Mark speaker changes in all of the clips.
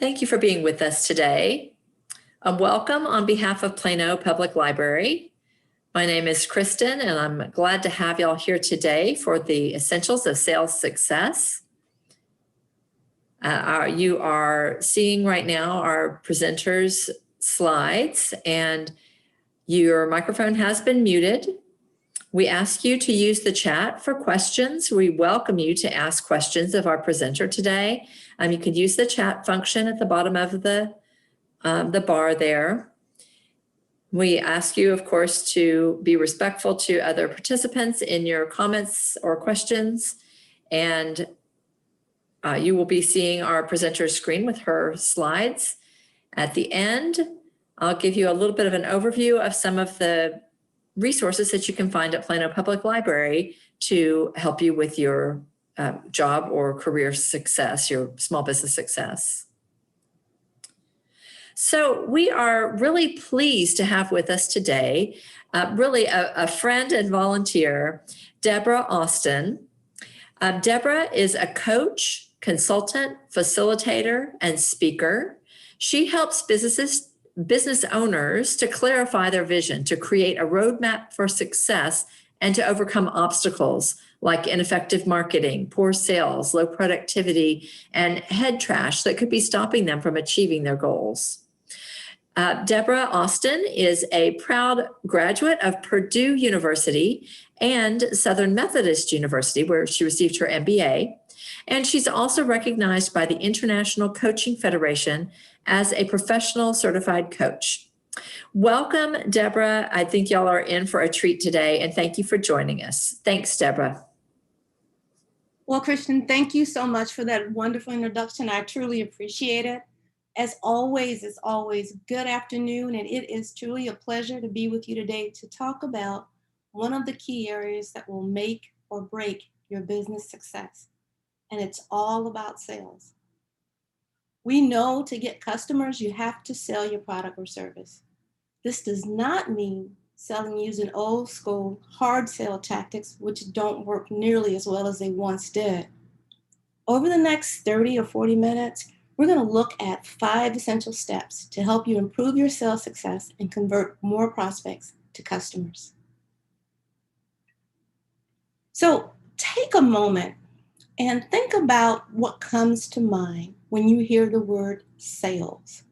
Speaker 1: Thank you for being with us today. Welcome on behalf of Plano Public Library. My name is Kristen, and I'm glad to have y'all here today for the Essentials of Sales Success. You are seeing right now our presenters' slides, and your microphone has been muted. We ask you to use the chat for questions. We welcome you to ask questions of our presenter today. You can use the chat function at the bottom of the bar there. We ask you, of course, to be respectful to other participants in your comments or questions. And you will be seeing our presenter's screen with her slides. At the end, I'll give you a little bit of an overview of some of the resources that you can find at Plano Public Library to help you with your job or career success, your small business success. So we are really pleased to have with us today, really a friend and volunteer, Debra Austin. Debra is a coach, consultant, facilitator, and speaker. She helps business owners to clarify their vision, to create a roadmap for success, and to overcome obstacles like ineffective marketing, poor sales, low productivity, and head trash that could be stopping them from achieving their goals. Debra Austin is a proud graduate of Purdue University and Southern Methodist University, where she received her MBA. And she's also recognized by the International Coaching Federation as a professional certified coach. Welcome, Debra. I think y'all are in for a treat today, and thank you for joining us. Thanks, Debra.
Speaker 2: Well, Kristen, thank you so much for that wonderful introduction. I truly appreciate it. As always, it's always good afternoon, and it is truly a pleasure to be with you today to talk about one of the key areas that will make or break your business success, and it's all about sales. We know to get customers, you have to sell your product or service. This does not mean selling using old school hard sell tactics, which don't work nearly as well as they once did. Over the next 30 or 40 minutes, we're going to look at 5 essential steps to help you improve your sales success and convert more prospects to customers. So take a moment and think about what comes to mind when you hear the word sales.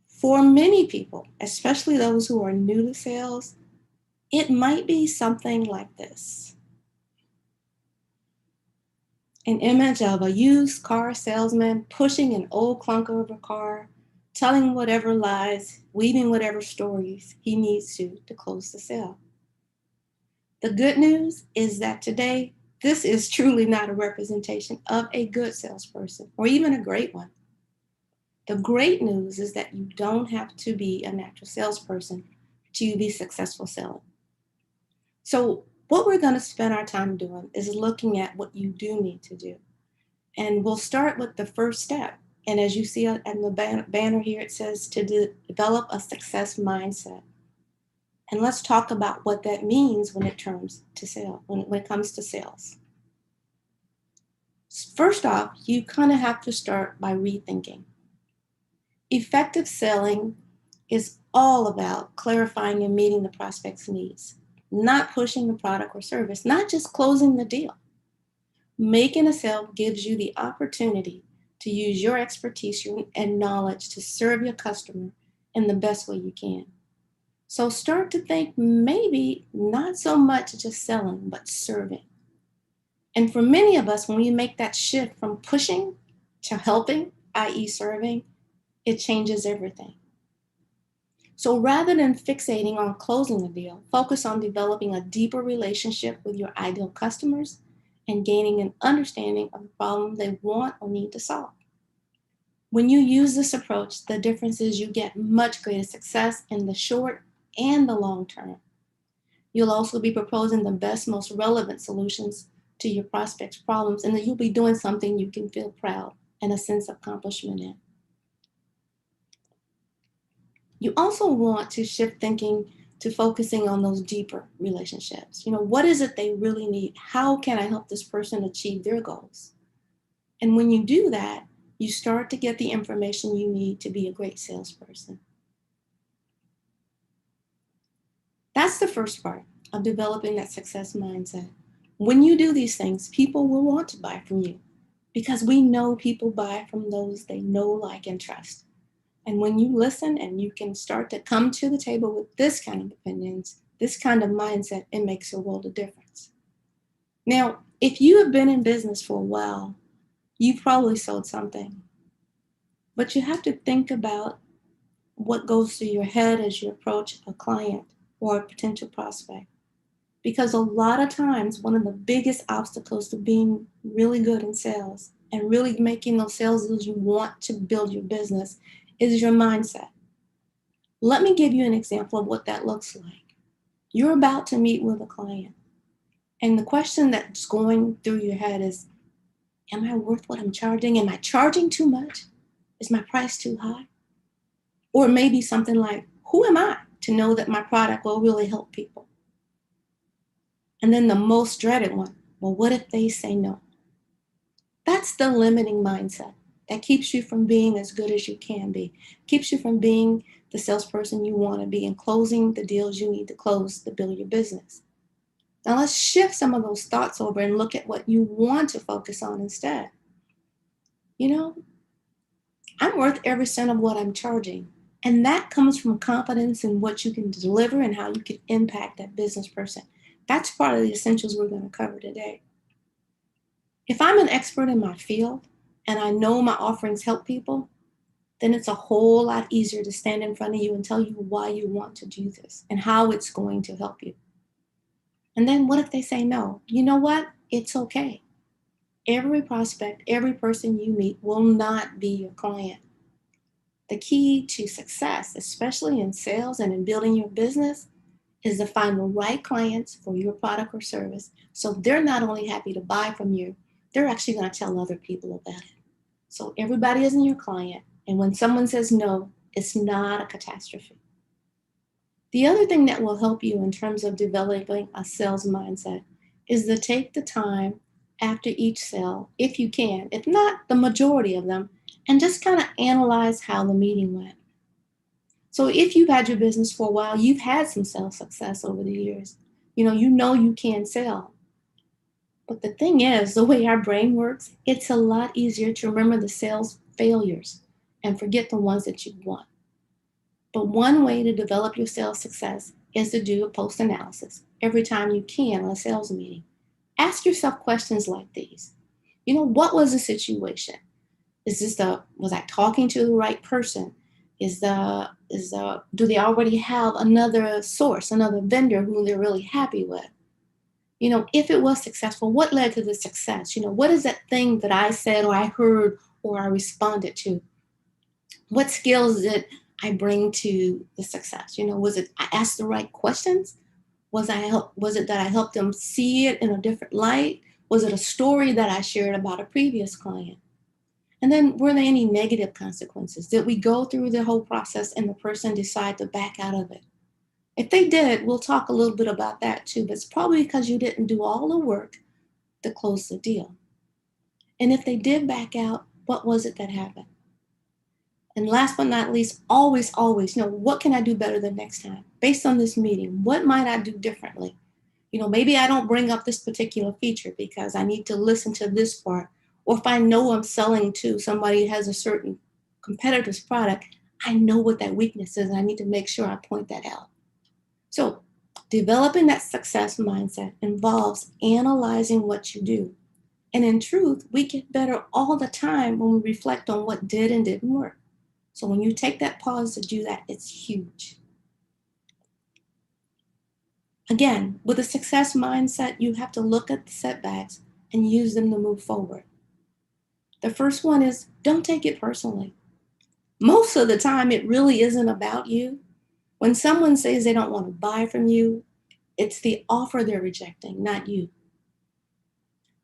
Speaker 2: For many people, especially those who are new to sales, it might be something like this. An image of a used car salesman pushing an old clunker of a car, telling whatever lies, weaving whatever stories he needs to close the sale. The good news is that today, this is truly not a representation of a good salesperson or even a great one. The great news is that you don't have to be a natural salesperson to be successful selling. So what we're going to spend our time doing is looking at what you do need to do. And we'll start with the first step. And as you see on the banner here, it says to develop a success mindset. And let's talk about what that means when it comes to sales. First off, you kind of have to start by rethinking. Effective selling is all about clarifying and meeting the prospect's needs, not pushing the product or service, not just closing the deal. Making a sale gives you the opportunity to use your expertise and knowledge to serve your customer in the best way you can. So start to think maybe not so much just selling, but serving. And for many of us, when we make that shift from pushing to helping, i.e. serving, it changes everything. So rather than fixating on closing the deal, focus on developing a deeper relationship with your ideal customers and gaining an understanding of the problem they want or need to solve. When you use this approach, the difference is you get much greater success in the short and the long term. You'll also be proposing the best, most relevant solutions to your prospects' problems, and then you'll be doing something you can feel proud and a sense of accomplishment in. You also want to shift thinking to focusing on those deeper relationships. What is it they really need? How can I help this person achieve their goals? And when you do that, you start to get the information you need to be a great salesperson. That's the first part of developing that success mindset. When you do these things, people will want to buy from you because we know people buy from those they know, like, and trust. And when you listen and you can start to come to the table with this kind of opinions, this kind of mindset, it makes a world of difference. Now, if you have been in business for a while, you probably sold something. But you have to think about what goes through your head as you approach a client or a potential prospect. Because a lot of times, one of the biggest obstacles to being really good in sales and really making those sales deals you want to build your business is your mindset. Let me give you an example of what that looks like. You're about to meet with a client, and the question that's going through your head is, am I worth what I'm charging? Am I charging too much? Is my price too high? Or maybe something like, who am I to know that my product will really help people? And then the most dreaded one, well, what if they say no? That's the limiting mindset that keeps you from being as good as you can be, keeps you from being the salesperson you want to be and closing the deals you need to close to build your business. Now let's shift some of those thoughts over and look at what you want to focus on instead. I'm worth every cent of what I'm charging. And that comes from confidence in what you can deliver and how you can impact that business person. That's part of the essentials we're going to cover today. If I'm an expert in my field and I know my offerings help people, then it's a whole lot easier to stand in front of you and tell you why you want to do this and how it's going to help you. And then what if they say no? You know what? It's okay. Every prospect, every person you meet will not be your client. The key to success, especially in sales and in building your business, is to find the right clients for your product or service so they're not only happy to buy from you, they're actually going to tell other people about it. So everybody isn't your client, and when someone says no, it's not a catastrophe. The other thing that will help you in terms of developing a sales mindset is to take the time after each sale, if you can, if not the majority of them, and just kind of analyze how the meeting went. So if you've had your business for a while, you've had some sales success over the years. You know you can sell. But the thing is, the way our brain works, it's a lot easier to remember the sales failures and forget the ones that you won. But one way to develop your sales success is to do a post analysis every time you can on a sales meeting. Ask yourself questions like these. What was the situation? Was I talking to the right person? Do they already have another source, another vendor who they're really happy with? If it was successful, what led to the success? What is that thing that I said or I heard or I responded to? What skills did I bring to the success? Was it I asked the right questions? Was it that I helped them see it in a different light? Was it a story that I shared about a previous client? And then were there any negative consequences? Did we go through the whole process and the person decide to back out of it? If they did, we'll talk a little bit about that too, but it's probably because you didn't do all the work to close the deal. And if they did back out, what was it that happened? And last but not least, always, what can I do better the next time? Based on this meeting, what might I do differently? Maybe I don't bring up this particular feature because I need to listen to this part. Or if I know I'm selling to somebody who has a certain competitor's product, I know what that weakness is and I need to make sure I point that out. So developing that success mindset involves analyzing what you do. And in truth, we get better all the time when we reflect on what did and didn't work. So when you take that pause to do that, it's huge. Again, with a success mindset, you have to look at the setbacks and use them to move forward. The first one is don't take it personally. Most of the time, it really isn't about you. When someone says they don't want to buy from you, it's the offer they're rejecting, not you.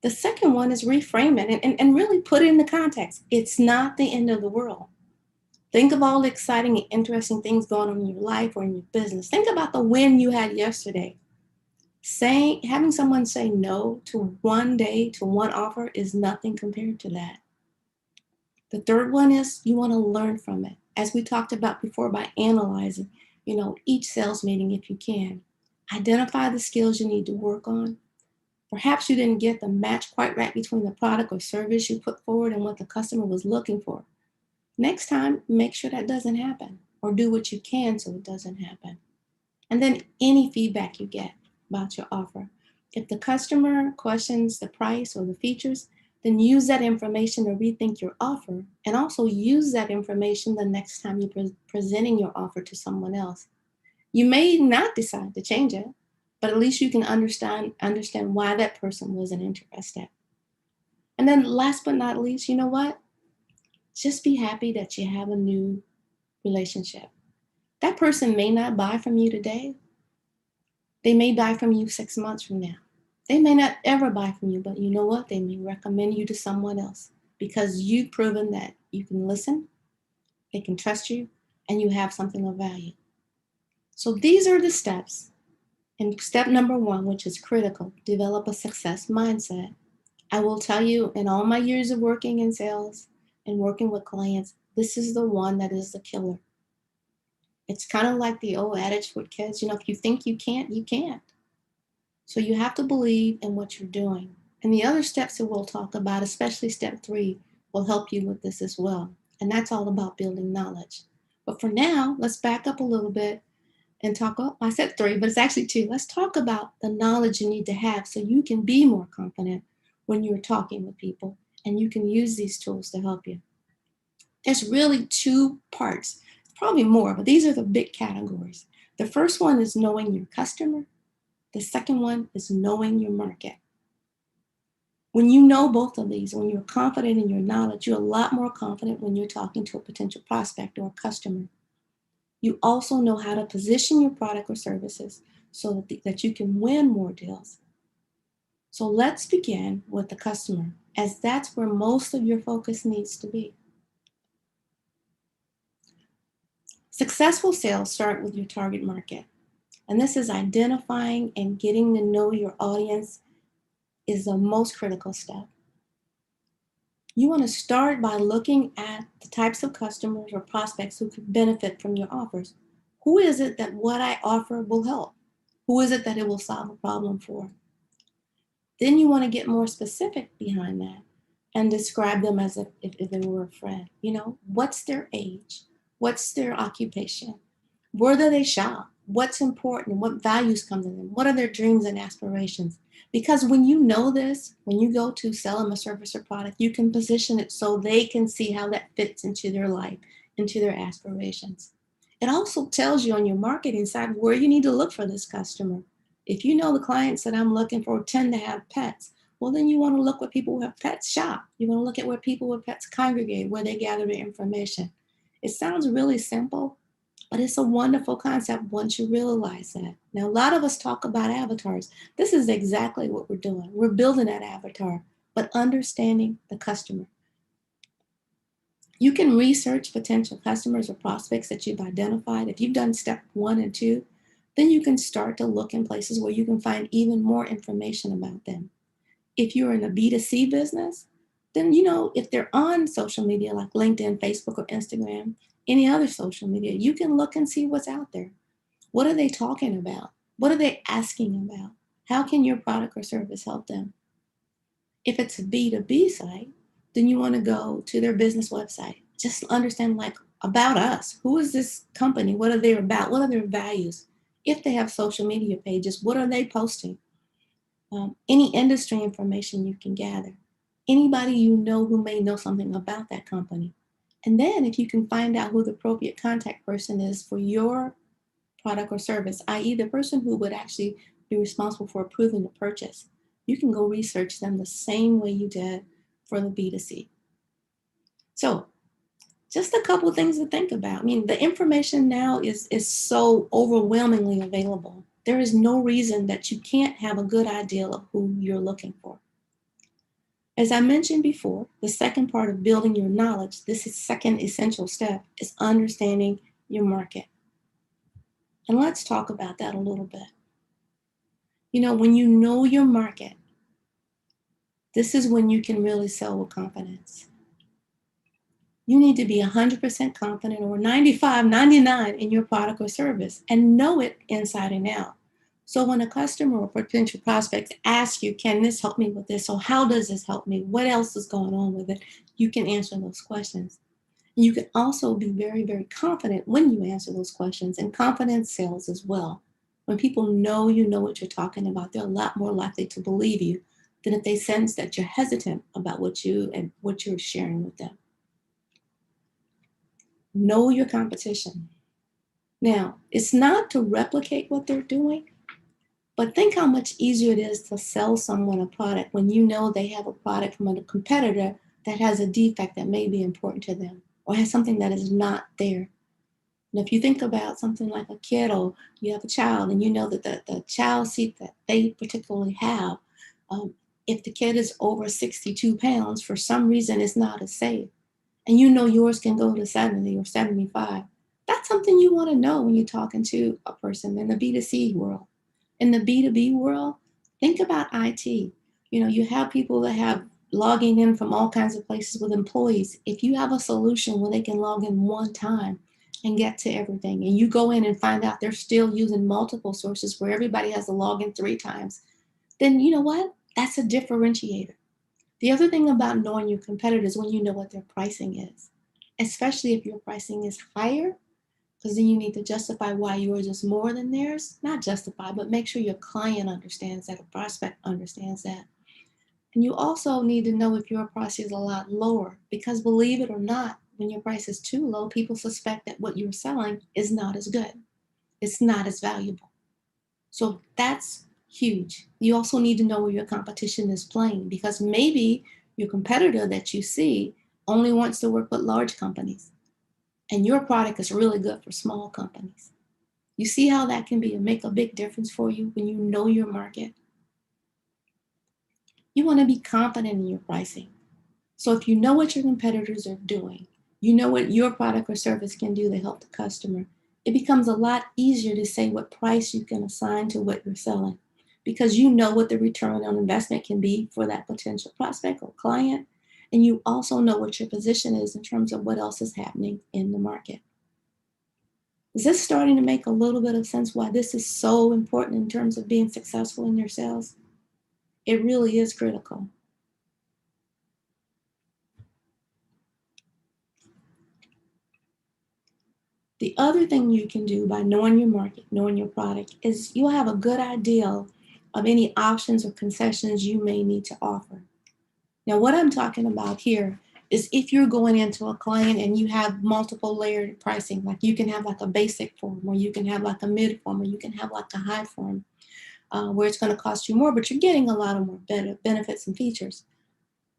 Speaker 2: The second one is reframe it and really put it into context. It's not the end of the world. Think of all the exciting and interesting things going on in your life or in your business. Think about the win you had yesterday. Having someone say no to one day, to one offer is nothing compared to that. The third one is you want to learn from it. As we talked about before, by analyzing, each sales meeting if you can. Identify the skills you need to work on. Perhaps you didn't get the match quite right between the product or service you put forward and what the customer was looking for. Next time, make sure that doesn't happen, or do what you can so it doesn't happen. And then any feedback you get about your offer. If the customer questions the price or the features, then use that information to rethink your offer, and also use that information the next time you're presenting your offer to someone else. You may not decide to change it, but at least you can understand why that person wasn't interested. And then last but not least, you know what? Just be happy that you have a new relationship. That person may not buy from you today. They may buy from you 6 months from now. They may not ever buy from you, but you know what? They may recommend you to someone else because you've proven that you can listen, they can trust you, and you have something of value. So these are the steps. And step number 1, which is critical, develop a success mindset. I will tell you, in all my years of working in sales and working with clients, this is the one that is the killer. It's kind of like the old adage with kids, if you think you can't, you can't. So you have to believe in what you're doing. And the other steps that we'll talk about, especially step 3, will help you with this as well. And that's all about building knowledge. But for now, let's back up a little bit and talk. I said 3, but it's actually 2. Let's talk about the knowledge you need to have so you can be more confident when you're talking with people, and you can use these tools to help you. There's really 2 parts, probably more, but these are the big categories. The first one is knowing your customer. The second one is knowing your market. When you know both of these, when you're confident in your knowledge, you're a lot more confident when you're talking to a potential prospect or a customer. You also know how to position your product or services so that you can win more deals. So let's begin with the customer, as that's where most of your focus needs to be. Successful sales start with your target market. And this is identifying and getting to know your audience is the most critical step. You want to start by looking at the types of customers or prospects who could benefit from your offers. Who is it that what I offer will help? Who is it that it will solve a problem for? Then you want to get more specific behind that and describe them as if they were a friend. What's their age? What's their occupation? Where do they shop? What's important? What values come to them? What are their dreams and aspirations? Because when you know this, when you go to sell them a service or product, you can position it so they can see how that fits into their life, into their aspirations. It also tells you on your marketing side where you need to look for this customer. If you know the clients that I'm looking for tend to have pets, well, then you want to look where people who have pets shop. You want to look at where people with pets congregate, where they gather their information. It sounds really simple, but it's a wonderful concept once you realize that. Now, a lot of us talk about avatars. This is exactly what we're doing. We're building that avatar, but understanding the customer. You can research potential customers or prospects that you've identified. If you've done step 1 and 2, then you can start to look in places where you can find even more information about them. If you're in a B2C business, then, if they're on social media like LinkedIn, Facebook, or Instagram, any other social media, you can look and see what's out there. What are they talking about? What are they asking about? How can your product or service help them? If it's a B2B site, then you want to go to their business website. Just understand about us. Who is this company? What are they about? What are their values? If they have social media pages, what are they posting? Any industry information you can gather. Anybody you know who may know something about that company. And then if you can find out who the appropriate contact person is for your product or service, i.e. the person who would actually be responsible for approving the purchase, you can go research them the same way you did for the B2C. So just a couple of things to think about. The information now is so overwhelmingly available. There is no reason that you can't have a good idea of who you're looking for. As I mentioned before, the second part of building your knowledge, this is second essential step, is understanding your market. And let's talk about that a little bit. When you know your market, this is when you can really sell with confidence. You need to be 100% confident or 95, 99 in your product or service and know it inside and out. So when a customer or potential prospect asks you, can this help me with this? Or how does this help me? What else is going on with it? You can answer those questions. You can also be very, very confident when you answer those questions, and confidence sells as well. When people know you know what you're talking about, they're a lot more likely to believe you than if they sense that you're hesitant about what you're sharing with them. Know your competition. Now, it's not to replicate what they're doing, but think how much easier it is to sell someone a product when you know they have a product from a competitor that has a defect that may be important to them or has something that is not there. And if you think about something like a kid, or you have a child and you know that the child seat that they particularly have, if the kid is over 62 pounds, for some reason it's not as safe, and you know yours can go to 70 or 75, that's something you want to know when you're talking to a person in the B2C world. In the B2B world, think about IT. You have people that have logging in from all kinds of places with employees. If you have a solution where they can log in one time and get to everything, and you go in and find out they're still using multiple sources where everybody has to log in 3 times, then you know what? That's a differentiator. The other thing about knowing your competitors, when you know what their pricing is, especially if your pricing is higher, because then you need to justify why yours is more than theirs. Not justify, but make sure your client understands that, a prospect understands that. And you also need to know if your price is a lot lower, because believe it or not, when your price is too low, people suspect that what you're selling is not as good. It's not as valuable. So that's huge. You also need to know where your competition is playing, because maybe your competitor that you see only wants to work with large companies, and your product is really good for small companies. You see how that can make a big difference for you when you know your market? You want to be confident in your pricing. So if you know what your competitors are doing, you know what your product or service can do to help the customer, it becomes a lot easier to say what price you can assign to what you're selling, because you know what the return on investment can be for that potential prospect or client. And you also know what your position is in terms of what else is happening in the market. Is this starting to make a little bit of sense why this is so important in terms of being successful in your sales? It really is critical. The other thing you can do by knowing your market, knowing your product, is you'll have a good idea of any options or concessions you may need to offer. Now, what I'm talking about here is if you're going into a client and you have multiple layered pricing, like you can have like a basic form, or you can have like a mid form, or you can have like a high form, where it's going to cost you more, but you're getting a lot of more benefits and features.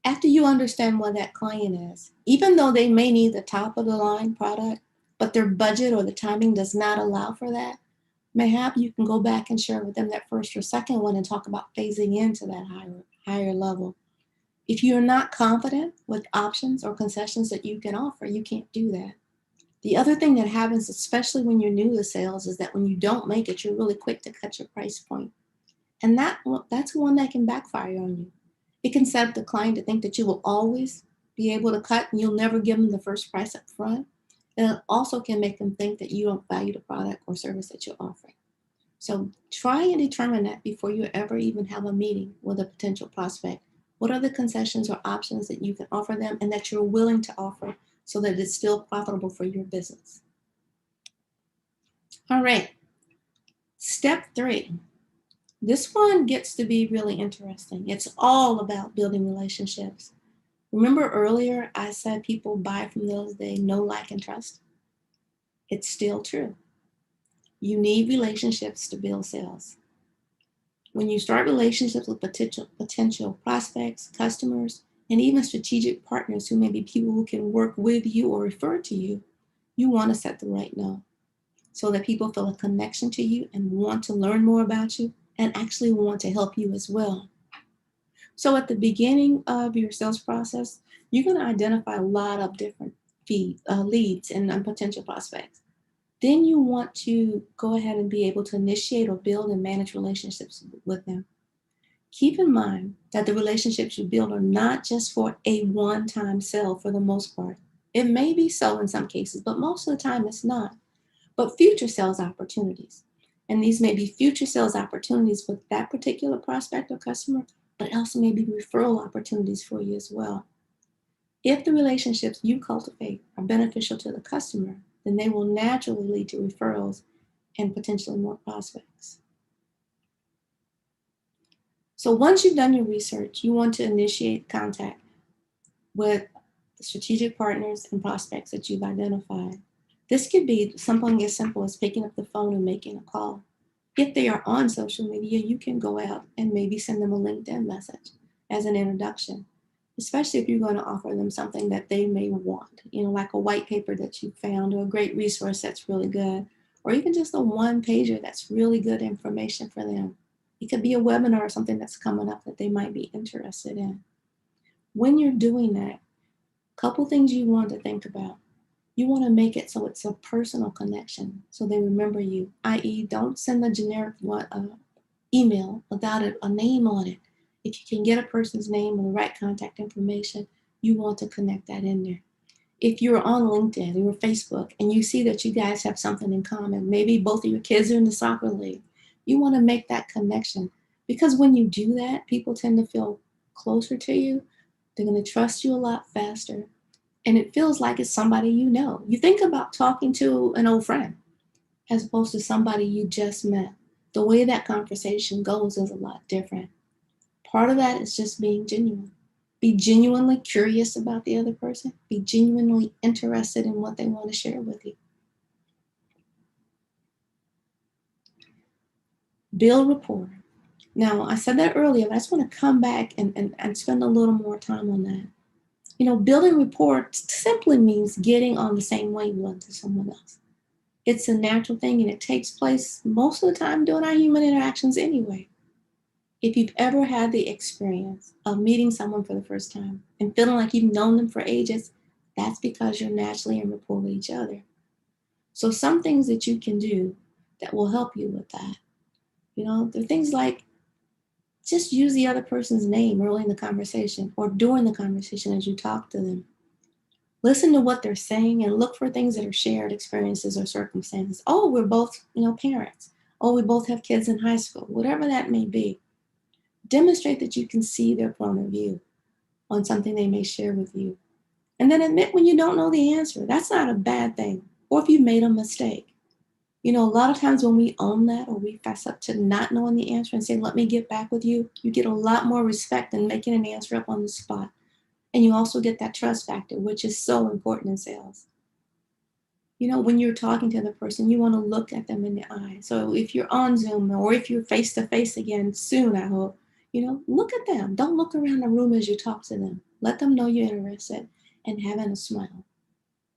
Speaker 2: After you understand what that client is, even though they may need the top of the line product, but their budget or the timing does not allow for that, mayhap you can go back and share with them that first or second one and talk about phasing into that higher level. If you're not confident with options or concessions that you can offer, you can't do that. The other thing that happens, especially when you're new to sales, is that when you don't make it, you're really quick to cut your price point. And that's one that can backfire on you. It can set up the client to think that you will always be able to cut and you'll never give them the first price up front. And it also can make them think that you don't value the product or service that you're offering. So try and determine that before you ever even have a meeting with a potential prospect. What are the concessions or options that you can offer them and that you're willing to offer so that it's still profitable for your business? All right. Step 3. This one gets to be really interesting. It's all about building relationships. Remember earlier I said people buy from those they know, like, and trust? It's still true. You need relationships to build sales. When you start relationships with potential prospects, customers, and even strategic partners who may be people who can work with you or refer to you, you want to set the right note so that people feel a connection to you and want to learn more about you and actually want to help you as well. So at the beginning of your sales process, you're going to identify a lot of different leads and potential prospects. Then you want to go ahead and be able to initiate or build and manage relationships with them. Keep in mind that the relationships you build are not just for a one-time sale for the most part. It may be so in some cases, but most of the time it's not. But future sales opportunities. And these may be future sales opportunities with that particular prospect or customer, but also may be referral opportunities for you as well. If the relationships you cultivate are beneficial to the customer, then they will naturally lead to referrals and potentially more prospects. So once you've done your research, you want to initiate contact with the strategic partners and prospects that you've identified. This could be something as simple as picking up the phone and making a call. If they are on social media, you can go out and maybe send them a LinkedIn message as an introduction, especially if you're going to offer them something that they may want, like a white paper that you found or a great resource that's really good, or even just a one pager that's really good information for them. It could be a webinar or something that's coming up that they might be interested in. When you're doing that, couple things you want to think about. You want to make it so it's a personal connection, so they remember you, i.e. don't send a generic email without a name on it. If you can get a person's name and the right contact information, you want to connect that in there. If you're on LinkedIn or Facebook and you see that you guys have something in common, maybe both of your kids are in the soccer league, you want to make that connection, because when you do that, people tend to feel closer to you. They're going to trust you a lot faster. And it feels like it's somebody you know. You think about talking to an old friend as opposed to somebody you just met. The way that conversation goes is a lot different. Part of that is just being genuine. Be genuinely curious about the other person. Be genuinely interested in what they want to share with you. Build rapport. Now, I said that earlier, but I just want to come back and spend a little more time on that. Building rapport simply means getting on the same wavelength as someone else. It's a natural thing, and it takes place most of the time during our human interactions anyway. If you've ever had the experience of meeting someone for the first time and feeling like you've known them for ages, that's because you're naturally in rapport with each other. So some things that you can do that will help you with that. There are things like just use the other person's name early in the conversation or during the conversation as you talk to them. Listen to what they're saying and look for things that are shared experiences or circumstances. Oh, we're both, parents. Oh, we both have kids in high school, whatever that may be. Demonstrate that you can see their point of view on something they may share with you. And then admit when you don't know the answer. That's not a bad thing. Or if you made a mistake. A lot of times when we own that or we fess up to not knowing the answer and say, let me get back with you, you get a lot more respect than making an answer up on the spot. And you also get that trust factor, which is so important in sales. When you're talking to the person, you want to look at them in the eye. So if you're on Zoom or if you're face to face again soon, I hope, look at them. Don't look around the room as you talk to them. Let them know you're interested and having a smile.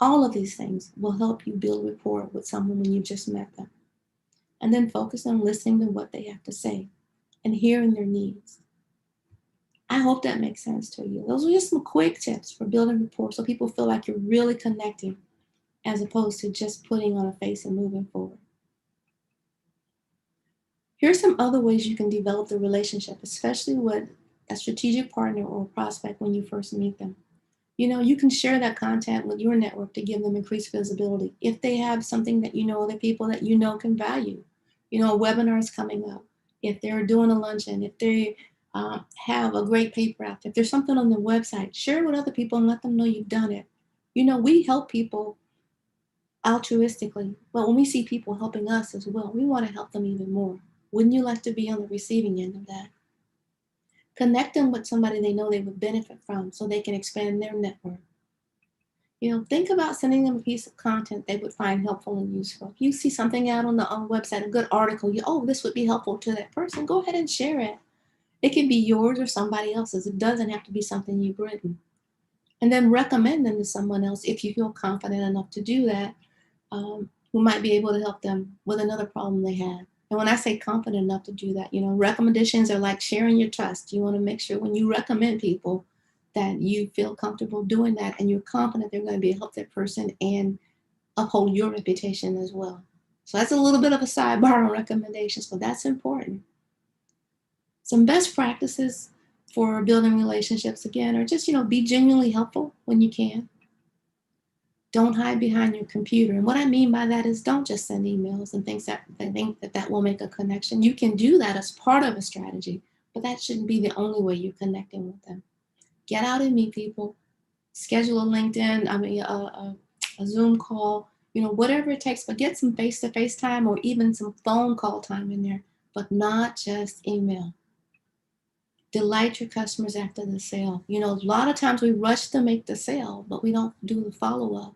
Speaker 2: All of these things will help you build rapport with someone when you just met them. And then focus on listening to what they have to say and hearing their needs. I hope that makes sense to you. Those are just some quick tips for building rapport so people feel like you're really connecting as opposed to just putting on a face and moving forward. Here's some other ways you can develop the relationship, especially with a strategic partner or prospect when you first meet them. You can share that content with your network to give them increased visibility. If they have something that other people that can value, a webinar is coming up. If they're doing a luncheon, if they have a great paper out there, if there's something on their website, share it with other people and let them know you've done it. We help people altruistically, but when we see people helping us as well, we want to help them even more. Wouldn't you like to be on the receiving end of that? Connect them with somebody they know they would benefit from so they can expand their network. Think about sending them a piece of content they would find helpful and useful. If you see something out on the website, a good article, this would be helpful to that person, go ahead and share it. It can be yours or somebody else's. It doesn't have to be something you've written. And then recommend them to someone else if you feel confident enough to do that, who might be able to help them with another problem they have. And when I say confident enough to do that, recommendations are like sharing your trust. You want to make sure when you recommend people that you feel comfortable doing that and you're confident they're going to be able to help that person and uphold your reputation as well. So that's a little bit of a sidebar on recommendations, but that's important. Some best practices for building relationships, again, are just, be genuinely helpful when you can. Don't hide behind your computer. And what I mean by that is don't just send emails and think that will make a connection. You can do that as part of a strategy, but that shouldn't be the only way you're connecting with them. Get out and meet people. Schedule a LinkedIn, a Zoom call, whatever it takes, but get some face-to-face time or even some phone call time in there, but not just email. Delight your customers after the sale. A lot of times we rush to make the sale, but we don't do the follow-up.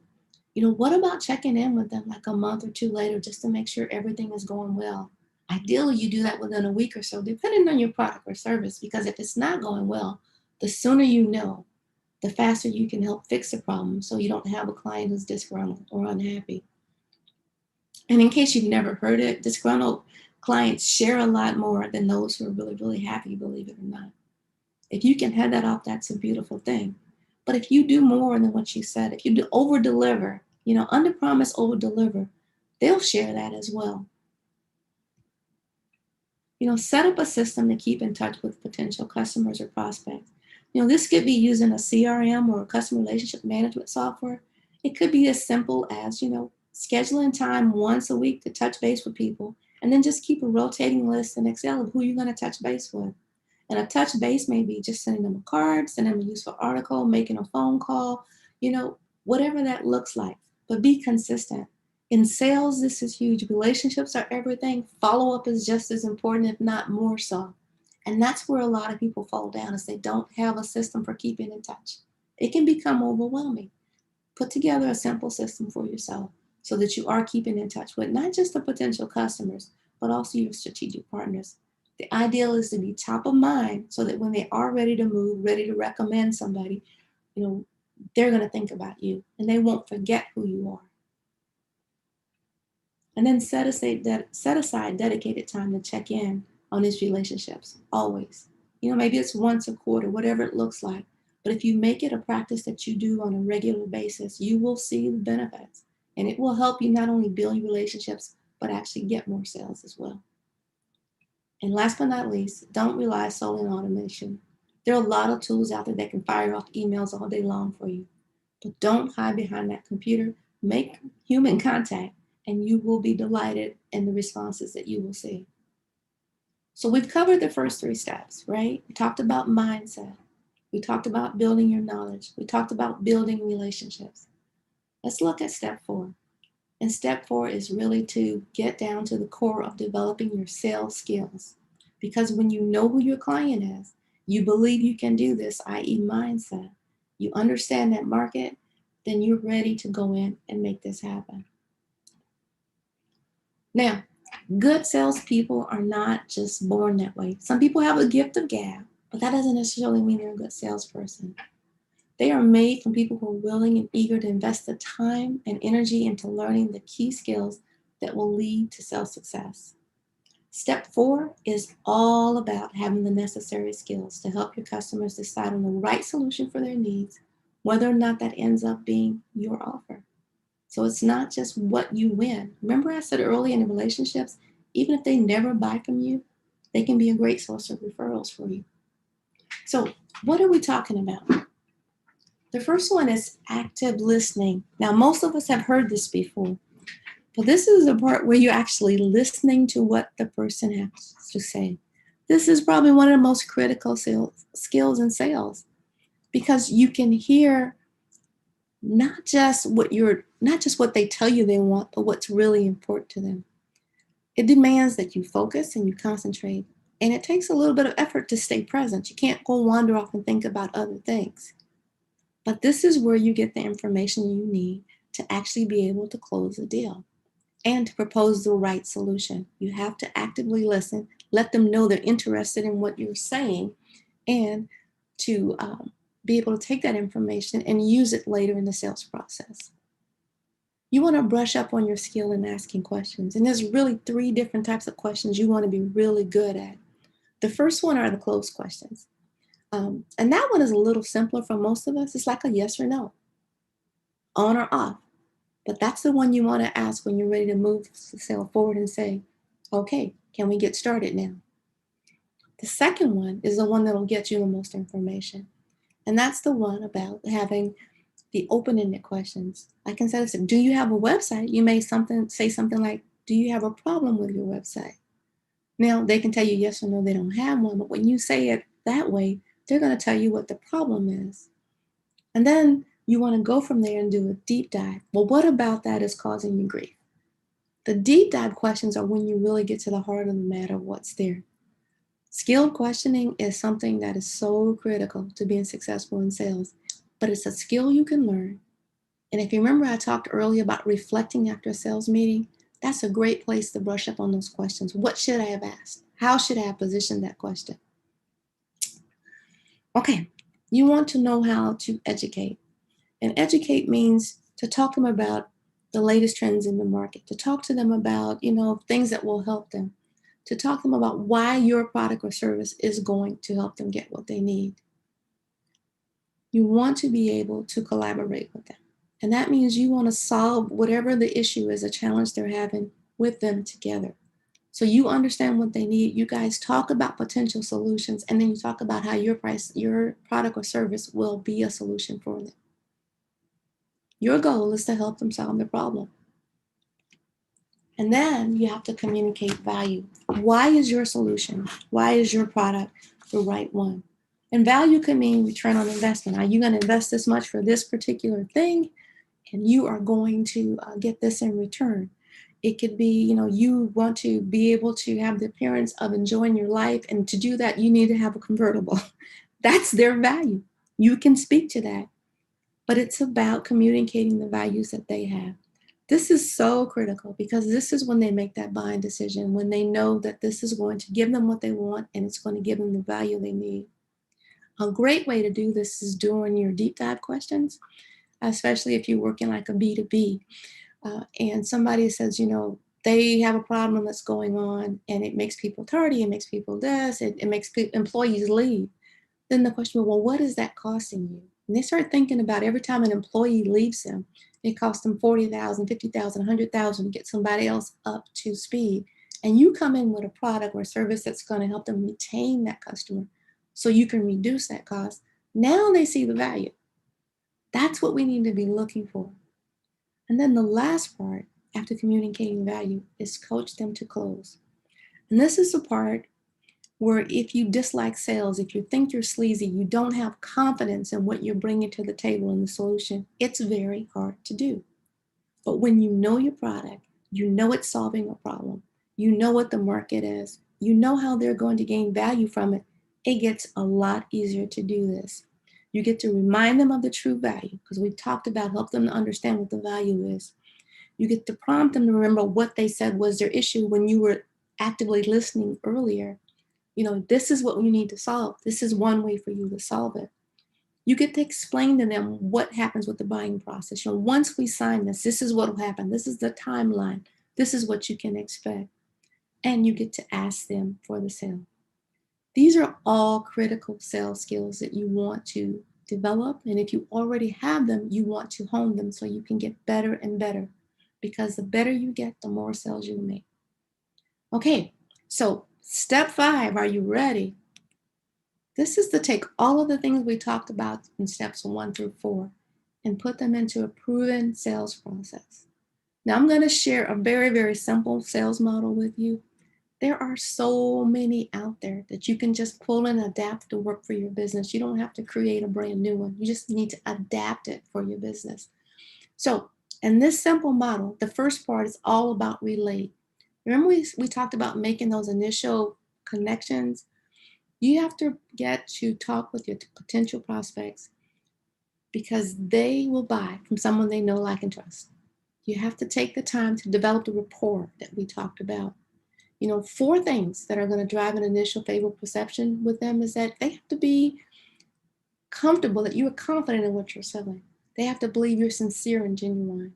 Speaker 2: What about checking in with them like a month or two later just to make sure everything is going well? Ideally, you do that within a week or so, depending on your product or service, because if it's not going well, the sooner you know, the faster you can help fix the problem so you don't have a client who's disgruntled or unhappy. And in case you've never heard it, disgruntled clients share a lot more than those who are really, really happy, believe it or not. If you can head that off, that's a beautiful thing. But if you do more than what you said, if you do over deliver, under promise, over deliver, they'll share that as well. Set up a system to keep in touch with potential customers or prospects. This could be using a CRM or a customer relationship management software. It could be as simple as, scheduling time once a week to touch base with people, and then just keep a rotating list in Excel of who you're going to touch base with. And a touch base may be just sending them a card, sending them a useful article, making a phone call, whatever that looks like. But be consistent. In sales, this is huge. Relationships are everything. Follow-up is just as important, if not more so. And that's where a lot of people fall down, is they don't have a system for keeping in touch. It can become overwhelming. Put together a simple system for yourself so that you are keeping in touch with not just the potential customers, but also your strategic partners. The ideal is to be top of mind so that when they are ready to move, ready to recommend somebody, they're going to think about you and they won't forget who you are. And then set aside dedicated time to check in on these relationships, always. Maybe it's once a quarter, whatever it looks like. But if you make it a practice that you do on a regular basis, you will see the benefits. And it will help you not only build relationships, but actually get more sales as well. And last but not least, don't rely solely on automation. There are a lot of tools out there that can fire off emails all day long for you. But don't hide behind that computer. Make human contact, and you will be delighted in the responses that you will see. So we've covered the first 3 steps, right? We talked about mindset. We talked about building your knowledge. We talked about building relationships. Let's look at step 4. And step 4 is really to get down to the core of developing your sales skills. Because when you know who your client is, you believe you can do this, i.e. mindset, you understand that market, then you're ready to go in and make this happen. Now, good salespeople are not just born that way. Some people have a gift of gab, but that doesn't necessarily mean they're a good salesperson. They are made from people who are willing and eager to invest the time and energy into learning the key skills that will lead to sales success. Step 4 is all about having the necessary skills to help your customers decide on the right solution for their needs, whether or not that ends up being your offer. So it's not just what you win. Remember I said earlier in relationships, even if they never buy from you, they can be a great source of referrals for you. So what are we talking about? The first one is active listening. Now, most of us have heard this before, but this is the part where you're actually listening to what the person has to say. This is probably one of the most critical skills in sales, because you can hear not just what they tell you they want, but what's really important to them. It demands that you focus and you concentrate, and it takes a little bit of effort to stay present. You can't go wander off and think about other things. But this is where you get the information you need to actually be able to close a deal and to propose the right solution. You have to actively listen, let them know they're interested in what you're saying, and to be able to take that information and use it later in the sales process. You want to brush up on your skill in asking questions. And there's really 3 different types of questions you want to be really good at. The first one are the close questions. And that one is a little simpler for most of us. It's like a yes or no, on or off. But that's the one you want to ask when you're ready to move the sale forward and say, okay, can we get started now? The second one is the one that'll get you the most information. And that's the one about having the open-ended questions. Like instead of saying, do you have a website? You may say something like, do you have a problem with your website? Now, they can tell you yes or no, they don't have one. But when you say it that way, they're going to tell you what the problem is. And then you want to go from there and do a deep dive. Well, what about that is causing you grief? The deep dive questions are when you really get to the heart of the matter, what's there. Skilled questioning is something that is so critical to being successful in sales, but it's a skill you can learn. And if you remember, I talked earlier about reflecting after a sales meeting. That's a great place to brush up on those questions. What should I have asked? How should I have positioned that question? Okay, you want to know how to educate. And educate means to talk to them about the latest trends in the market, to talk to them about, things that will help them, to talk to them about why your product or service is going to help them get what they need. You want to be able to collaborate with them. And that means you want to solve whatever the issue is, a challenge they're having with them together. So you understand what they need. You guys talk about potential solutions, and then you talk about how your product or service will be a solution for them. Your goal is to help them solve the problem. And then you have to communicate value. Why is your solution? Why is your product the right one? And value can mean return on investment. Are you going to invest this much for this particular thing? And you are going to get this in return. It could be, you want to be able to have the appearance of enjoying your life. And to do that, you need to have a convertible. That's their value. You can speak to that. But it's about communicating the values that they have. This is so critical because this is when they make that buying decision, when they know that this is going to give them what they want and it's going to give them the value they need. A great way to do this is doing your deep dive questions, especially if you're working like a B2B. And somebody says, they have a problem that's going on and it makes people tardy, it makes people this, it makes employees leave. Then the question, well, what is that costing you? And they start thinking about every time an employee leaves them, it costs them $40,000, $50,000, $100,000 to get somebody else up to speed. And you come in with a product or service that's going to help them retain that customer so you can reduce that cost. Now they see the value. That's what we need to be looking for. And then the last part after communicating value is coach them to close. And this is the part where if you dislike sales, if you think you're sleazy, you don't have confidence in what you're bringing to the table in the solution, it's very hard to do. But when you know your product, you know it's solving a problem, you know what the market is, you know how they're going to gain value from it, it gets a lot easier to do this. You get to remind them of the true value because we talked about help them to understand what the value is. You get to prompt them to remember what they said was their issue when you were actively listening earlier. This is what we need to solve. This is one way for you to solve it. You get to explain to them what happens with the buying process. Once we sign this is what will happen. This is the timeline. This is what you can expect. And you get to ask them for the sale. These are all critical sales skills that you want to develop. And if you already have them, you want to hone them so you can get better and better. Because the better you get, the more sales you make. Okay, so step 5, are you ready? This is to take all of the things we talked about in steps 1 through 4 and put them into a proven sales process. Now I'm going to share a very, very simple sales model with you. There are so many out there that you can just pull and adapt to work for your business. You don't have to create a brand new one. You just need to adapt it for your business. So in this simple model, the first part is all about relate. Remember we talked about making those initial connections? You have to get to talk with your potential prospects because they will buy from someone they know, like, and trust. You have to take the time to develop the rapport that we talked about. 4 things that are going to drive an initial favorable perception with them is that they have to be comfortable that you are confident in what you're selling. They have to believe you're sincere and genuine.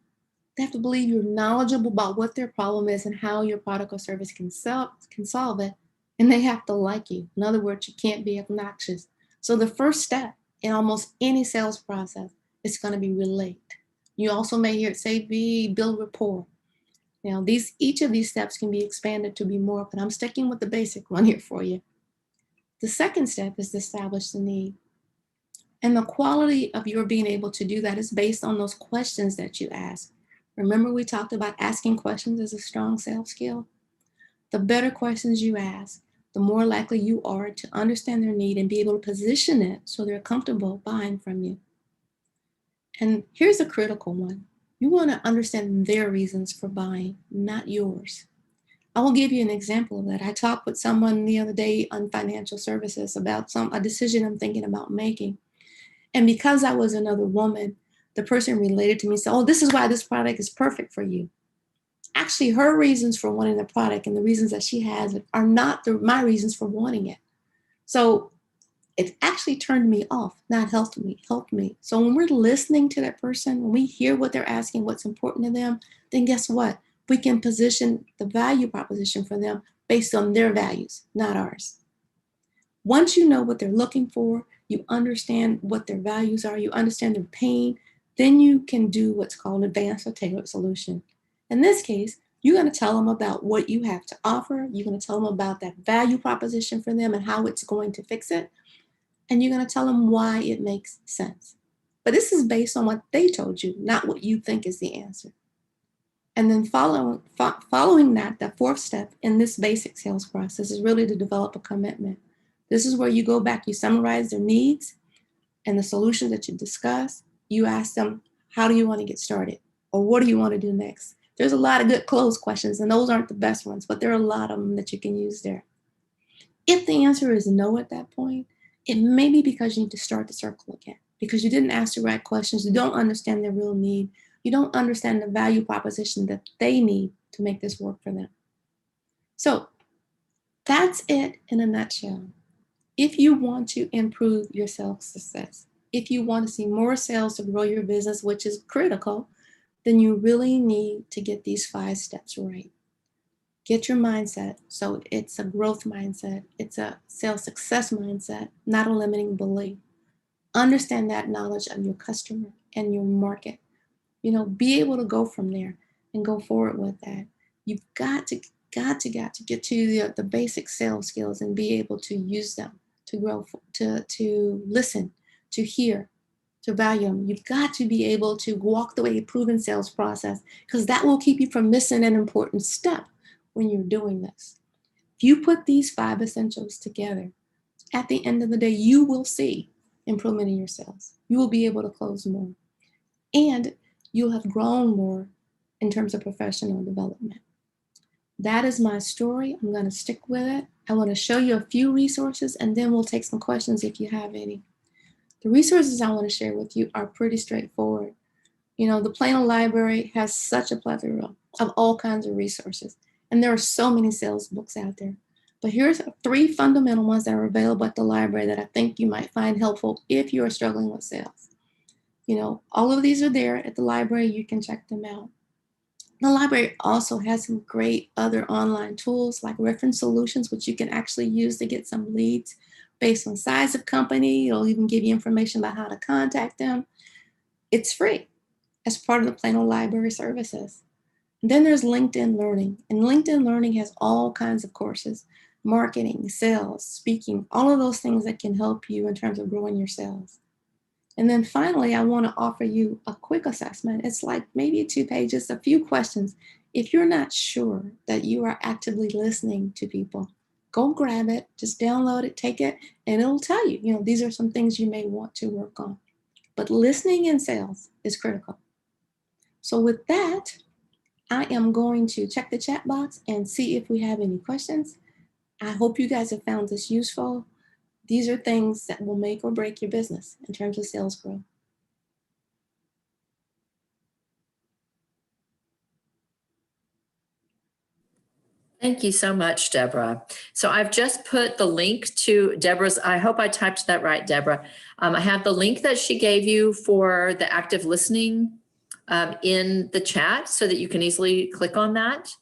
Speaker 2: They have to believe you're knowledgeable about what their problem is and how your product or service can solve it. And they have to like you. In other words, you can't be obnoxious. So the first step in almost any sales process is going to be relate. You also may hear it say build rapport. Now, each of these steps can be expanded to be more, but I'm sticking with the basic one here for you. The second step is to establish the need. And the quality of your being able to do that is based on those questions that you ask. Remember, we talked about asking questions as a strong sales skill? The better questions you ask, the more likely you are to understand their need and be able to position it so they're comfortable buying from you. And here's a critical one. You want to understand their reasons for buying, not yours. I will give you an example of that. I talked with someone the other day on financial services about a decision I'm thinking about making. And because I was another woman, the person related to me said, oh, this is why this product is perfect for you. Actually, her reasons for wanting the product and the reasons that she has are not my reasons for wanting it. So it actually turned me off, not helped me. So when we're listening to that person, when we hear what they're asking, what's important to them, then guess what? We can position the value proposition for them based on their values, not ours. Once you know what they're looking for, you understand what their values are, you understand their pain, then you can do what's called an advanced or tailored solution. In this case, you're going to tell them about what you have to offer. You're going to tell them about that value proposition for them and how it's going to fix it. And you're going to tell them why it makes sense. But this is based on what they told you, not what you think is the answer. And then following that, the fourth step in this basic sales process is really to develop a commitment. This is where you go back, you summarize their needs and the solutions that you discuss. You ask them, how do you want to get started? Or what do you want to do next? There's a lot of good close questions, and those aren't the best ones, but there are a lot of them that you can use there. If the answer is no at that point, it may be because you need to start the circle again, because you didn't ask the right questions, you don't understand their real need, you don't understand the value proposition that they need to make this work for them. So that's it in a nutshell. If you want to improve your sales success, if you want to see more sales to grow your business, which is critical, then you really need to get these 5 steps right. Get your mindset. So it's a growth mindset. It's a sales success mindset, not a limiting belief. Understand that knowledge of your customer and your market. Be able to go from there and go forward with that. You've got to get to the basic sales skills and be able to use them to grow, to listen, to hear, to value them. You've got to be able to walk the way a proven sales process, because that will keep you from missing an important step when you're doing this. If you put these 5 essentials together, at the end of the day, you will see improvement in your sales. You will be able to close more. And you'll have grown more in terms of professional development. That is my story. I'm going to stick with it. I want to show you a few resources, and then we'll take some questions if you have any. The resources I want to share with you are pretty straightforward. The Plano Library has such a plethora of all kinds of resources, and there are so many sales books out there. But here's 3 fundamental ones that are available at the library that I think you might find helpful if you are struggling with sales. All of these are there at the library. You can check them out. The library also has some great other online tools like reference solutions, which you can actually use to get some leads based on size of company. It'll even give you information about how to contact them. It's free as part of the Plano Library services. And then there's LinkedIn Learning, and LinkedIn Learning has all kinds of courses, marketing, sales, speaking, all of those things that can help you in terms of growing your sales. And then finally, I want to offer you a quick assessment. It's like maybe 2 pages, a few questions. If you're not sure that you are actively listening to people, go grab it, just download it, take it, and it'll tell you, these are some things you may want to work on. But listening in sales is critical. So with that, I am going to check the chat box and see if we have any questions. I hope you guys have found this useful. These are things that will make or break your business in terms of sales growth.
Speaker 1: Thank you so much, Debra. So I've just put the link to Debra's, I hope I typed that right, Debra. I have the link that she gave you for the active listening in the chat so that you can easily click on that.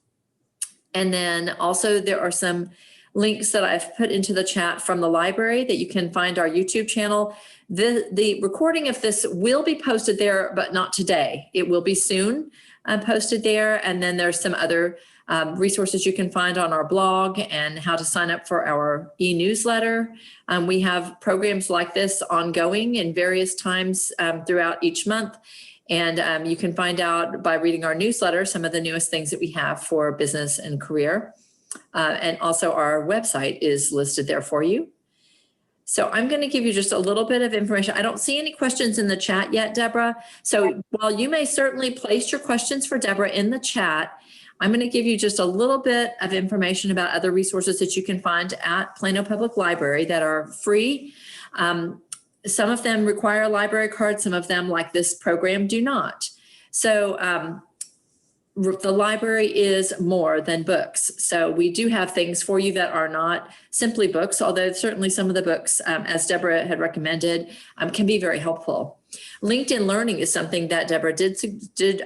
Speaker 1: And then also there are some links that I've put into the chat from the library that you can find our YouTube channel. The recording of this will be posted there, but not today. It will be soon posted there. And then there's some other resources you can find on our blog and how to sign up for our e-newsletter. We have programs like this ongoing in various times throughout each month. And you can find out by reading our newsletter some of the newest things that we have for business and career. And also our website is listed there for you. So I'm going to give you just a little bit of information. I don't see any questions in the chat yet, Debra. So while you may certainly place your questions for Debra in the chat, I'm going to give you just a little bit of information about other resources that you can find at Plano Public Library that are free. Some of them require a library card. Some of them, like this program, do not. So the library is more than books. So we do have things for you that are not simply books, although certainly some of the books, as Debra had recommended, can be very helpful. LinkedIn Learning is something that Debra did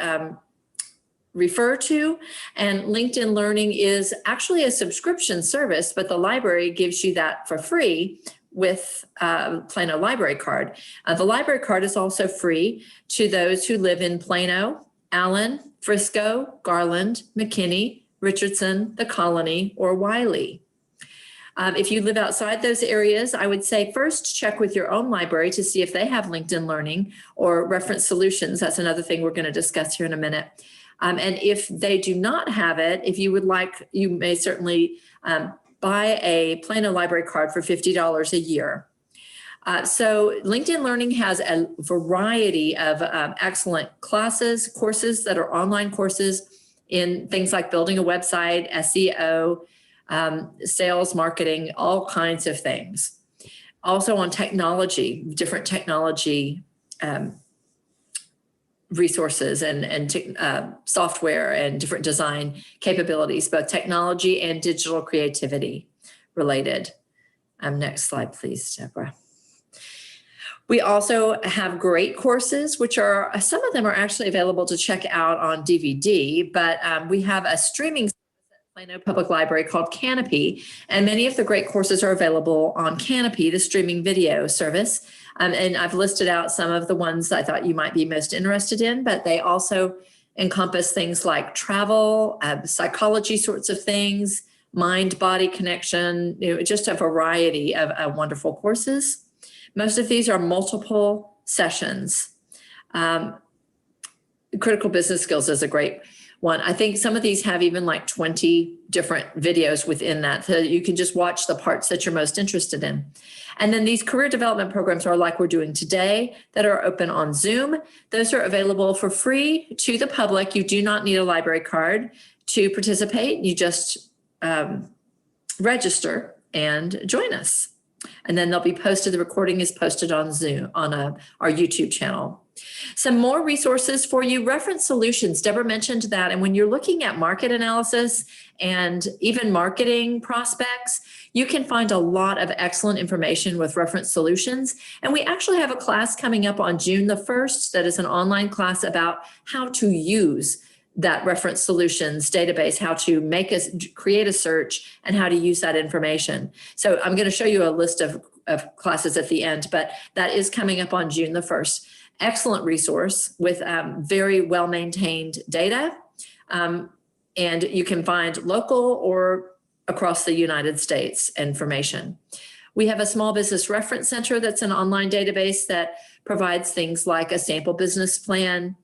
Speaker 1: refer to, and LinkedIn Learning is actually a subscription service, but the library gives you that for free with Plano Library Card. The library card is also free to those who live in Plano, Allen, Frisco, Garland, McKinney, Richardson, the Colony, or Wiley. If you live outside those areas, I would say first check with your own library to see if they have LinkedIn Learning or Reference Solutions. That's another thing we're going to discuss here in a minute. And if they do not have it, if you would like, you may certainly buy a Plano Library Card for $50 a year. So LinkedIn Learning has a variety of excellent courses that are online courses in things like building a website, SEO, sales, marketing, all kinds of things. Also on technology, different technology resources and software and different design capabilities, both technology and digital creativity related. Next slide, please, Debra. We also have great courses, which are, some of them are actually available to check out on DVD, but we have a streaming service at Plano Public Library called Canopy, and many of the great courses are available on Canopy, the streaming video service. And I've listed out some of the ones I thought you might be most interested in, but they also encompass things like travel, psychology sorts of things, mind-body connection, just a variety of wonderful courses. Most of these are multiple sessions. Critical business skills is a great one. I think some of these have even like 20 different videos within that, so you can just watch the parts that you're most interested in. And then these career development programs are like we're doing today that are open on Zoom. Those are available for free to the public. You do not need a library card to participate. You just register and join us. And then they'll be posted, the recording is posted on Zoom, on our YouTube channel. Some more resources for you, Reference Solutions. Debra mentioned that. And when you're looking at market analysis and even marketing prospects, you can find a lot of excellent information with Reference Solutions. And we actually have a class coming up on June the 1st that is an online class about how to use that Reference Solutions database, how to create a search and how to use that information. So I'm going to show you a list of classes at the end, but that is coming up on June the 1st. Excellent resource with very well-maintained data. And you can find local or across the United States information. We have a small business reference center that's an online database that provides things like a sample business plan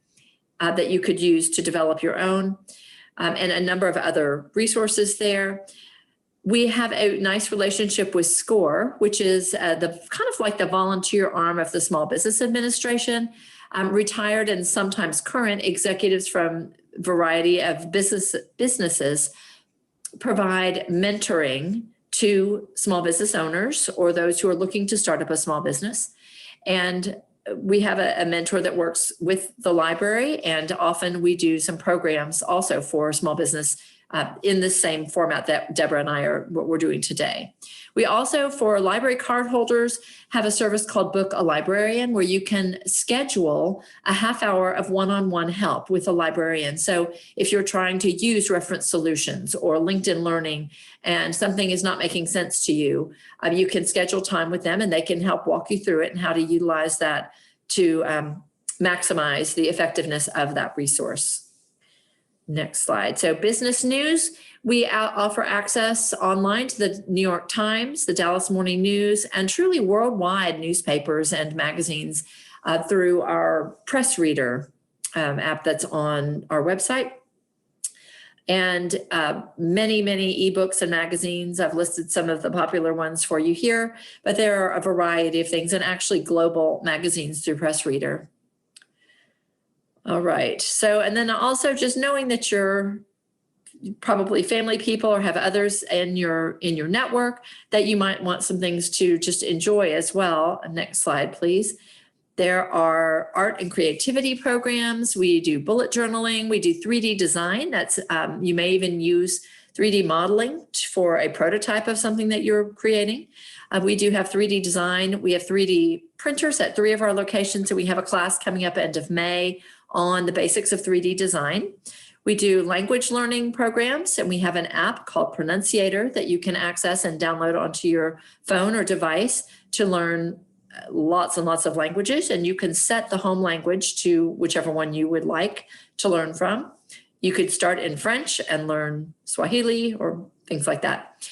Speaker 1: that you could use to develop your own, and a number of other resources there. We have a nice relationship with SCORE, which is the kind of like the volunteer arm of the Small Business Administration. Retired and sometimes current executives from a variety of businesses provide mentoring to small business owners or those who are looking to start up a small business. And we have a mentor that works with the library, and often we do some programs also for small business in the same format that Debra and I are what we're doing today. We also, for library card holders, have a service called Book a Librarian, where you can schedule a half hour of one-on-one help with a librarian. So if you're trying to use reference solutions or LinkedIn Learning and something is not making sense to you, you can schedule time with them and they can help walk you through it and how to utilize that to maximize the effectiveness of that resource. Next slide. So business news, we offer access online to the New York Times, the Dallas Morning News, and truly worldwide newspapers and magazines through our press reader app that's on our website. And many, many ebooks and magazines. I've listed some of the popular ones for you here, but there are a variety of things, and actually global magazines through press reader. All right. So, and then also just knowing that you're probably family people or have others in your network that you might want some things to just enjoy as well. Next slide, please. There are art and creativity programs. We do bullet journaling. We do 3D design. That's you may even use 3D modeling for a prototype of something that you're creating. We do have 3D design. We have 3D printers at 3 of our locations. So we have a class coming up end of May on the basics of 3D design. We do language learning programs, and we have an app called Pronunciator that you can access and download onto your phone or device to learn lots and lots of languages, and you can set the home language to whichever one you would like to learn from. You could start in French and learn Swahili or things like that.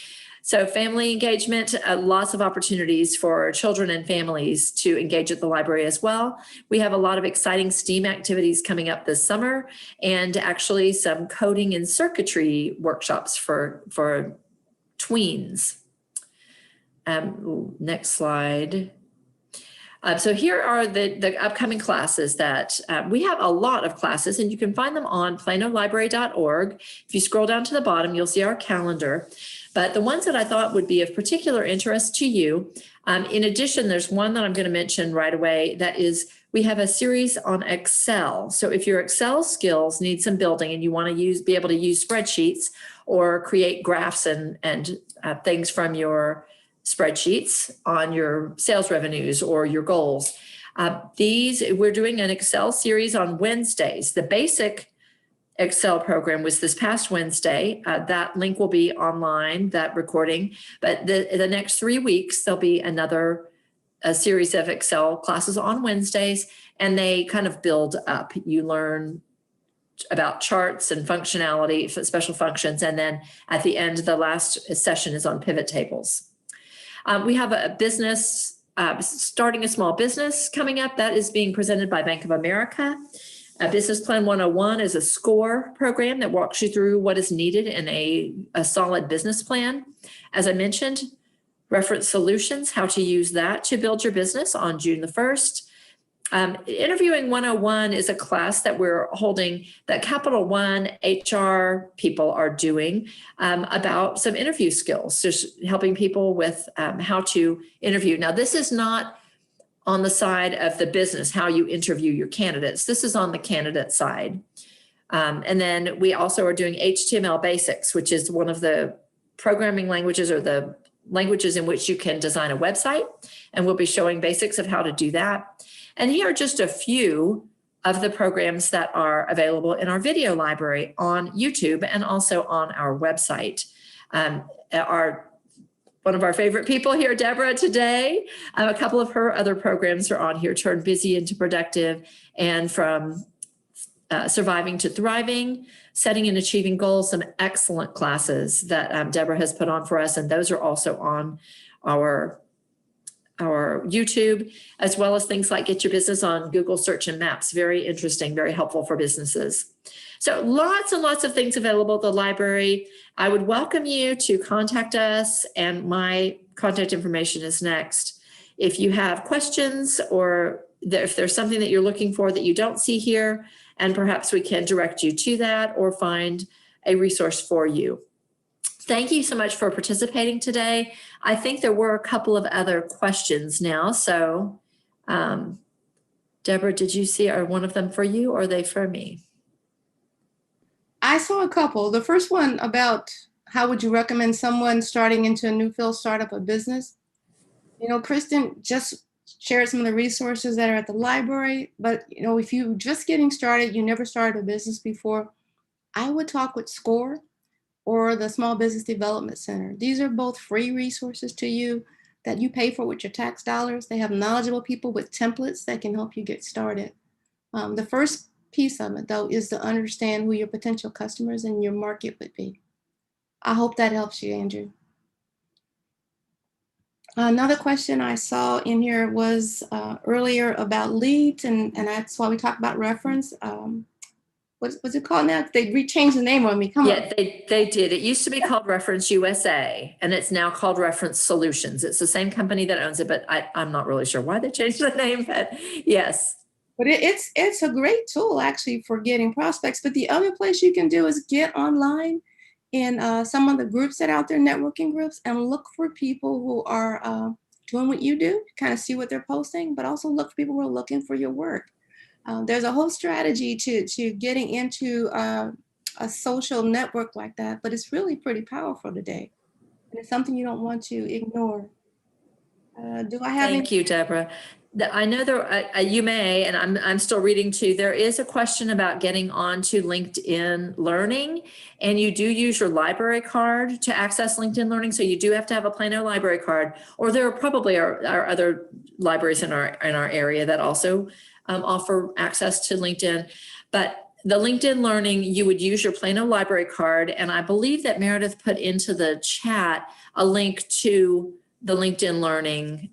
Speaker 1: So family engagement, lots of opportunities for children and families to engage at the library as well. We have a lot of exciting STEAM activities coming up this summer, and actually some coding and circuitry workshops for tweens. Next slide. So here are the upcoming classes that we have a lot of classes, and you can find them on planolibrary.org. If you scroll down to the bottom, you'll see our calendar. But the ones that I thought would be of particular interest to you, in addition, there's one that I'm going to mention right away. That is, we have a series on Excel. So if your Excel skills need some building and you want to be able to use spreadsheets or create graphs and things from your spreadsheets on your sales revenues or your goals. We're doing an Excel series on Wednesdays. The basic Excel program was this past Wednesday. That link will be online, that recording. But the next 3 weeks, there'll be a series of Excel classes on Wednesdays, and they kind of build up. You learn about charts and functionality, special functions, and then at the end, the last session is on pivot tables. We have a business, starting a small business coming up. That is being presented by Bank of America. Business Plan 101 is a SCORE program that walks you through what is needed in a solid business plan. As I mentioned, Reference Solutions, how to use that to build your business on June the 1st. Interviewing 101 is a class that we're holding that Capital One HR people are doing about some interview skills, just helping people with how to interview. Now, this is not on the side of the business, how you interview your candidates. This is on the candidate side. And then we also are doing HTML Basics, which is one of the programming languages or the languages in which you can design a website. And we'll be showing basics of how to do that. And here are just a few of the programs that are available in our video library on YouTube and also on our website. One of our favorite people here, Debra, today, a couple of her other programs are on here, Turn Busy into Productive, and From Surviving to Thriving, Setting and Achieving Goals, some excellent classes that Debra has put on for us, and those are also on our YouTube, as well as things like Get Your Business on Google Search and Maps. Very interesting, very helpful for businesses. So lots and lots of things available at the library. I would welcome you to contact us, and my contact information is next. If you have questions or if there's something that you're looking for that you don't see here, and perhaps we can direct you to that or find a resource for you. Thank you so much for participating today. I think there were a couple of other questions now. So, Debra, did you see, are one of them for you or are they for me?
Speaker 2: I saw a couple. The first one about how would you recommend someone starting into a new field startup a business? You know, Kristen just shared some of the resources that are at the library, but you know, if you just getting started, you never started a business before, I would talk with SCORE or the Small Business Development Center. These are both free resources to you that you pay for with your tax dollars. They have knowledgeable people with templates that can help you get started. The first piece of it, though, is to understand who your potential customers and your market would be. I hope that helps you, Andrew. Another question I saw in here was earlier about leads, and that's why we talked about reference. What's it called now? They changed the name on me. Come on.
Speaker 1: Yeah, they did. It used to be called Reference USA, and it's now called Reference Solutions. It's the same company that owns it, but I'm not really sure why they changed the name, but yes.
Speaker 2: But it's a great tool actually for getting prospects. But the other place you can do is get online in some of the groups that are out there, networking groups, and look for people who are doing what you do, kind of see what they're posting, but also look for people who are looking for your work. There's a whole strategy to getting into a social network like that, but it's really pretty powerful today. And it's something you don't want to ignore. Do I have
Speaker 1: Thank you, Deborah. I know there, you may, and I'm still reading too, there is a question about getting onto LinkedIn Learning, and you do use your library card to access LinkedIn Learning. So you do have to have a Plano library card, or there probably are other libraries in our area that also offer access to LinkedIn. But the LinkedIn Learning, you would use your Plano library card. And I believe that Meredith put into the chat a link to the LinkedIn Learning,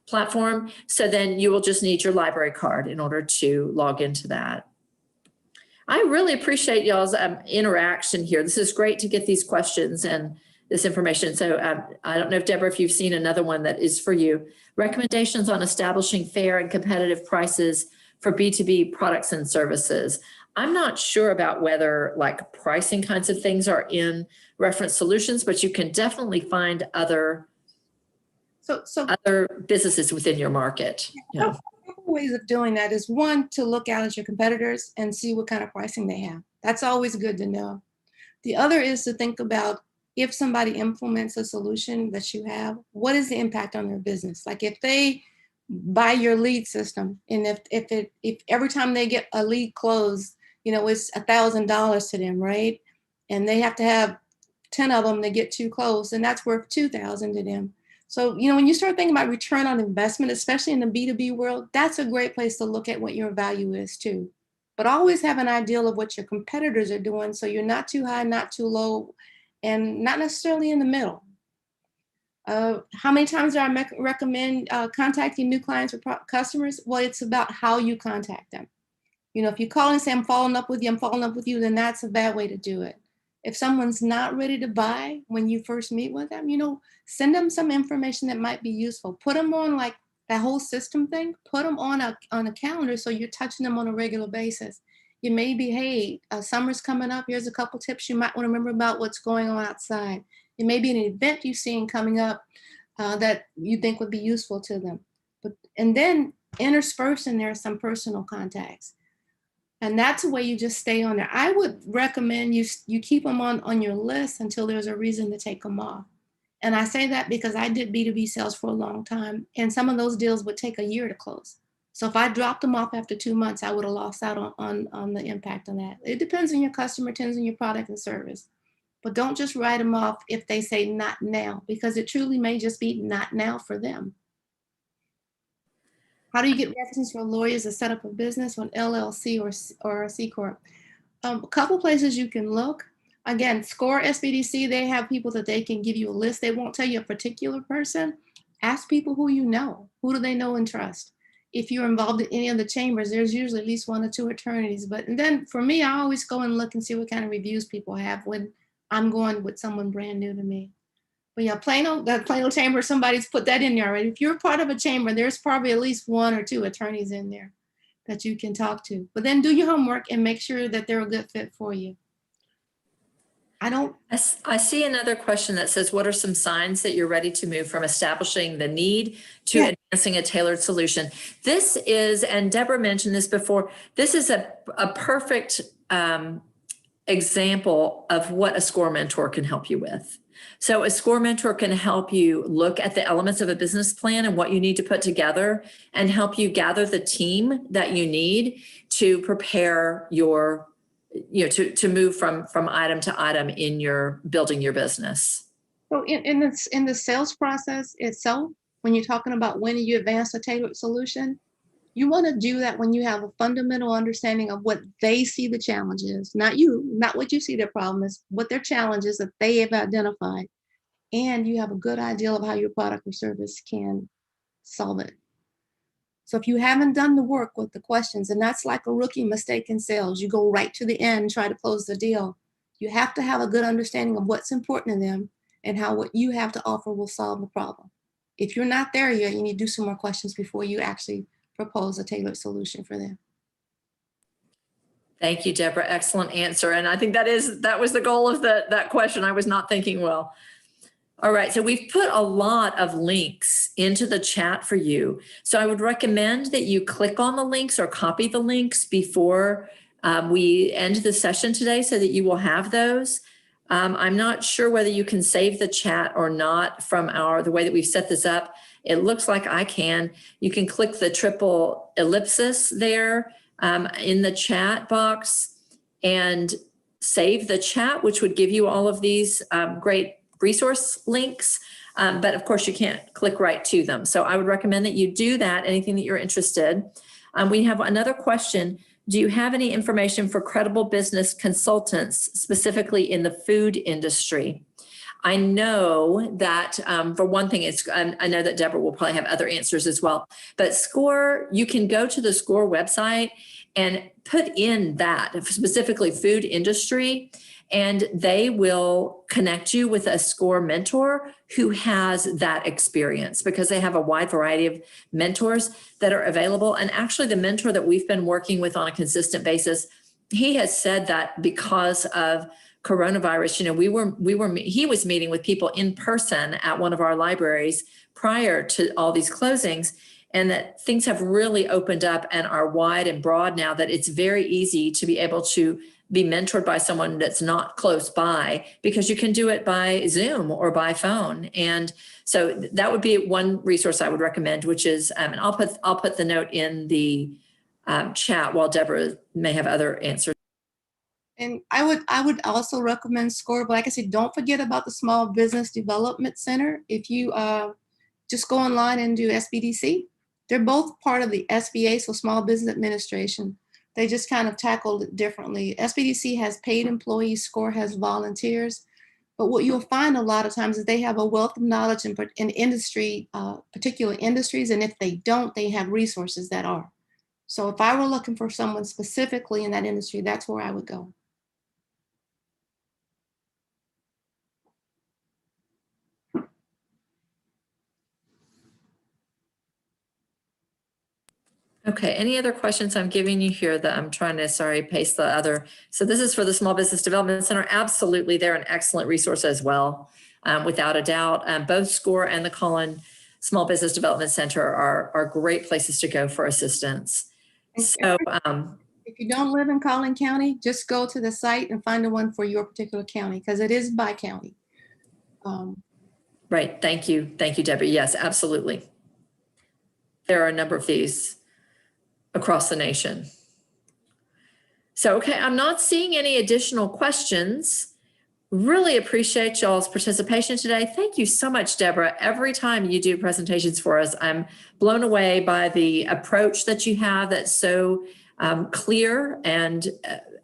Speaker 1: platform. So then you will just need your library card in order to log into that. I really appreciate y'all's interaction here. This is great to get these questions and this information. So I don't know if Deborah, if you've seen another one that is for you. Recommendations on establishing fair and competitive prices for B2B products and services. I'm not sure about whether like pricing kinds of things are in Reference Solutions, but you can definitely find other businesses within your market.
Speaker 2: A couple ways of doing that is one, to look out at your competitors and see what kind of pricing they have. That's always good to know. The other is to think about if somebody implements a solution that you have, what is the impact on their business? Like if they buy your lead system, and if every time they get a lead closed, you know, it's $1,000 to them, right? And they have to have 10 of them to get too close, and that's worth $2,000 to them. So, you know, when you start thinking about return on investment, especially in the B2B world, that's a great place to look at what your value is too. But always have an ideal of what your competitors are doing, so you're not too high, not too low, and not necessarily in the middle. How many times do I recommend contacting new clients or customers? Well, it's about how you contact them. You know, if you call and say, I'm following up with you, then that's a bad way to do it. If someone's not ready to buy when you first meet with them, you know, send them some information that might be useful. Put them on like that whole system thing, put them on a calendar so you're touching them on a regular basis. It may be, hey, summer's coming up. Here's a couple tips you might want to remember about what's going on outside. It may be an event you've seen coming up that you think would be useful to them. And then intersperse in there some personal contacts. And that's a way you just stay on there. I would recommend you keep them on your list until there's a reason to take them off. And I say that because I did B2B sales for a long time, and some of those deals would take a year to close. So if I dropped them off after 2 months, I would have lost out on the impact on that. It depends on your customer, depends on your product and service. But don't just write them off if they say not now, because it truly may just be not now for them. How do you get references for lawyers to set up a business on LLC or a C Corp? A couple places you can look. Again, SCORE SBDC, they have people that they can give you a list. They won't tell you a particular person. Ask people who you know. Who do they know and trust? If you're involved in any of the chambers, there's usually at least 1 or 2 attorneys. And then for me, I always go and look and see what kind of reviews people have when I'm going with someone brand new to me. But yeah, that Plano chamber, somebody's put that in there already. If you're part of a chamber, there's probably at least 1 or 2 attorneys in there that you can talk to. But then do your homework and make sure that they're a good fit for you.
Speaker 1: I see another question that says, what are some signs that you're ready to move from establishing the need to advancing a tailored solution? This is, and Deborah mentioned this before, this is a perfect example of what a SCORE mentor can help you with. So a SCORE mentor can help you look at the elements of a business plan and what you need to put together and help you gather the team that you need to prepare your, to move from item to item in your building your business.
Speaker 2: So in the sales process itself, when you're talking about when you advance a tailored solution, you want to do that when you have a fundamental understanding of what they see the challenge is, not you, not what you see their problem is, what their challenge is that they have identified. And you have a good idea of how your product or service can solve it. So if you haven't done the work with the questions, and that's like a rookie mistake in sales, you go right to the end and try to close the deal. You have to have a good understanding of what's important to them and how what you have to offer will solve the problem. If you're not there yet, you need to do some more questions before you actually propose a tailored solution for them.
Speaker 1: Thank you, Debra. Excellent answer. And I think that was the goal of that question. I was not thinking well. All right, so we've put a lot of links into the chat for you. So I would recommend that you click on the links or copy the links before we end the session today so that you will have those. I'm not sure whether you can save the chat or not from the way that we've set this up. It looks like I can. You can click the triple ellipsis there in the chat box and save the chat, which would give you all of these great resource links. But of course, you can't click right to them. So I would recommend that you do that, anything that you're interested. We have another question. Do you have any information for credible business consultants, specifically in the food industry? I know that for one thing, I know that Debra will probably have other answers as well, but SCORE, you can go to the SCORE website and put in that, specifically food industry, and they will connect you with a SCORE mentor who has that experience because they have a wide variety of mentors that are available. And actually the mentor that we've been working with on a consistent basis, he has said that because of coronavirus, he was meeting with people in person at one of our libraries prior to all these closings, and that things have really opened up and are wide and broad now that it's very easy to be able to be mentored by someone that's not close by because you can do it by Zoom or by phone. And so that would be one resource I would recommend, which is, and I'll put the note in the chat while Debra may have other answers.
Speaker 2: And I would also recommend SCORE, but like I said, don't forget about the Small Business Development Center. If you just go online and do SBDC, they're both part of the SBA, so Small Business Administration. They just kind of tackled it differently. SBDC has paid employees, SCORE has volunteers. But what you'll find a lot of times is they have a wealth of knowledge in industry, particular industries. And if they don't, they have resources that are. So if I were looking for someone specifically in that industry, that's where I would go.
Speaker 1: Okay, any other questions I'm giving you here that I'm trying to, paste the other. So this is for the Small Business Development Center. Absolutely, they're an excellent resource as well, without a doubt. Both SCORE and the Collin Small Business Development Center are great places to go for assistance. So
Speaker 2: if you don't live in Collin County, just go to the site and find the one for your particular county because it is by county.
Speaker 1: Right, thank you, Debra. Yes, absolutely. There are a number of these across the nation. So, okay, I'm not seeing any additional questions. Really appreciate y'all's participation today. Thank you so much, Debra. Every time you do presentations for us, I'm blown away by the approach that you have that's so clear and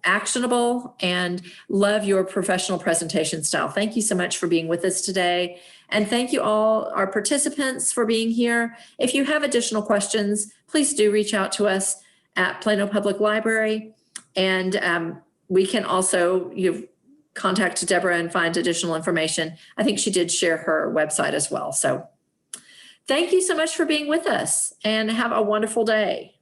Speaker 1: actionable, and love your professional presentation style. Thank you so much for being with us today. And thank you all, our participants, for being here. If you have additional questions, please do reach out to us at Plano Public Library. And we can also contact Debra and find additional information. I think she did share her website as well. So thank you so much for being with us and have a wonderful day.